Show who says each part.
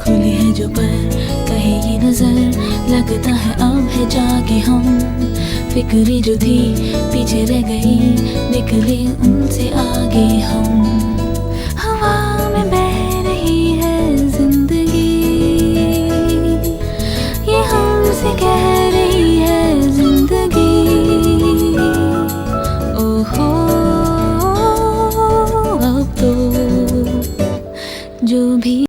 Speaker 1: खुली है जो पर कहे ये नजर, लगता है अब है जाके हम। फिक्री जो थी पीछे रह गई, निकले उनसे आगे हम।